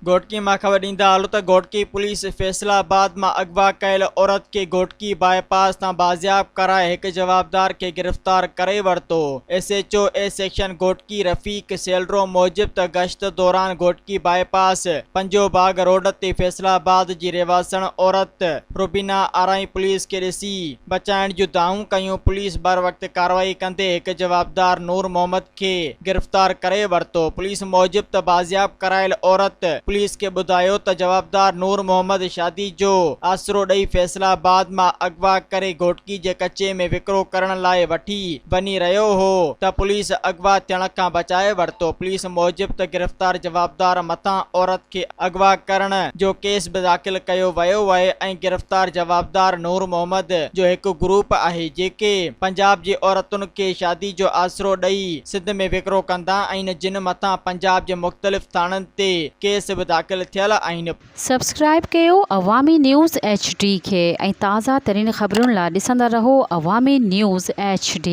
घोटकी मां ख़बर ॾींदा हलो त घोटकी पुलिस फैसलाबाद मां अगवा कयल औरत खे घोटकी बाईपास तां बाज़ियाब कराए हिक जवाबदार खे गिरफ़्तार करे वरितो। SHO ए सेक्शन घोटकी रफ़ीक सेलरो मूजिब त गश्त दौरान घोटकी बाईपास पंजो बाग रोड ते फैसलाबाद जी रहवासण औरत रुबीना आराई पुलिस खे ॾिसी बचाइण जूं दाऊं कयूं। पुलिस बर वक्त कार्रवाई कंदे हिक जवाबदार नूर मोहम्मद खे गिरफ़्तार करे वरितो। पुलिस मूजिब त बाज़ियाब करायल औरत पुलिस के बुधायो त जवाबदार नूर मोहम्मद शादी जो आसरो ॾेई फैसलाबाद मां अगवा करे घोटकी जे कचे में विकिरो करण लाइ वठी वञी रहियो हो त पुलिस अगवा थियण खां बचाए वरितो। पुलिस मूजिब त गिरफ़्तार जवाबदार मथां औरत खे अगवा करण जो केस बि दाख़िल कयो वियो आहे ऐं गिरफ़्तार जवाबदार नूर मोहम्मद जो हिकु ग्रुप आहे जेके पंजाब जी औरतुनि खे शादी जो आसरो ॾेई सिंध में विकिरो कंदा आहिनि, जिन मथां पंजाब जे मुख़्तलिफ़ थाणनि ते केस बि दाख़िल थियल आहिनि। सब्सक्राइब कयो अवामी न्यूज़ HD खे ऐं ताज़ा तरीन ख़बरुनि लाइ ॾिसंदा रहो अवामी न्यूज़ HD।